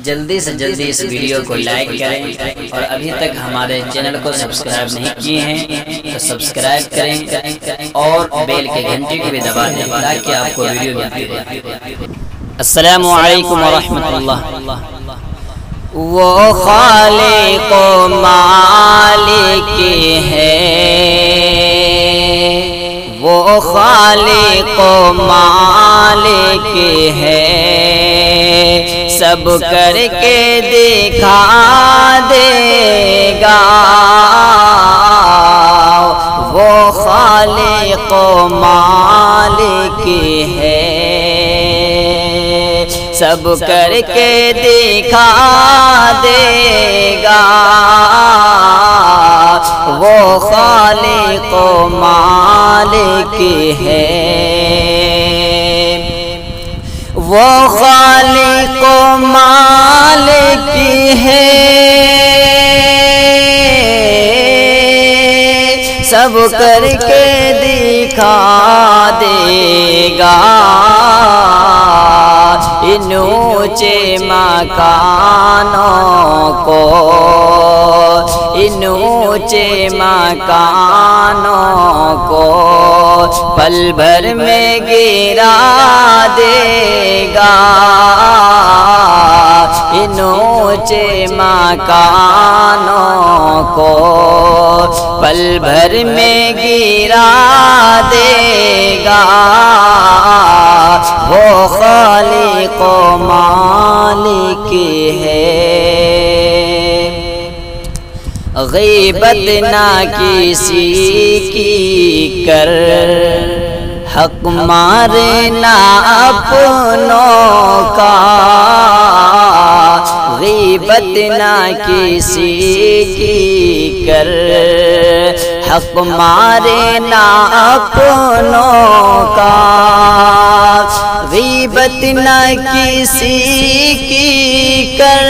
جلدی سے جلدی اس ویڈیو کو لائک کریں اور ابھی تک ہمارے چینل کو سبسکرائب نہیں کیے ہیں تو سبسکرائب کریں اور بیل کے گھنٹی کو بھی دبا دیں تاکہ آپ کو ویڈیو ملتی رہے۔ السلام علیکم ورحمۃ اللہ۔ وہ خالق و مالک ہے، وہ خالق و مالک ہے، سب کر کے دکھا دے گا۔ وہ خالق و مالک ہے، سب کر کے دکھا دے گا۔ وہ خالق و مالک ہے، وہ خالق و مالک ہے، سب کر کے دکھا دے گا۔ ان اونچے مکانوں کو، ان اونچے مکانوں کو پل بھر میں گرا دے گا۔ ان اونچے مکانوں کو پل بھر میں گرا دے گا۔ وہ خالق و مالک ہے، غیبت نہ کسی کی کر، حق مارے نہ اپنوں کا۔ غیبت نہ کسی کی کر، حق مارے نہ اپنوں کا۔ غیبت نہ کسی کی کر،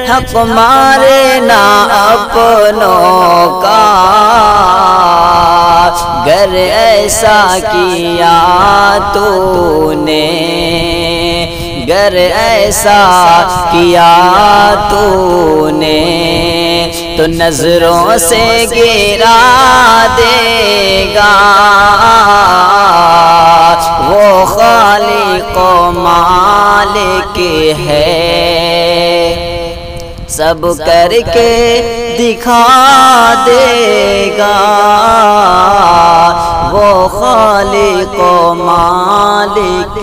حق مارے نہ اپنوں کا۔ گر ایسا کیا تو نے، گر ایسا کیا تو نے، تو نظروں سے گرا دے گا۔ وہ خالق و مالک ہے، سب کر کے دکھا دے گا۔ وہ خالق و مالک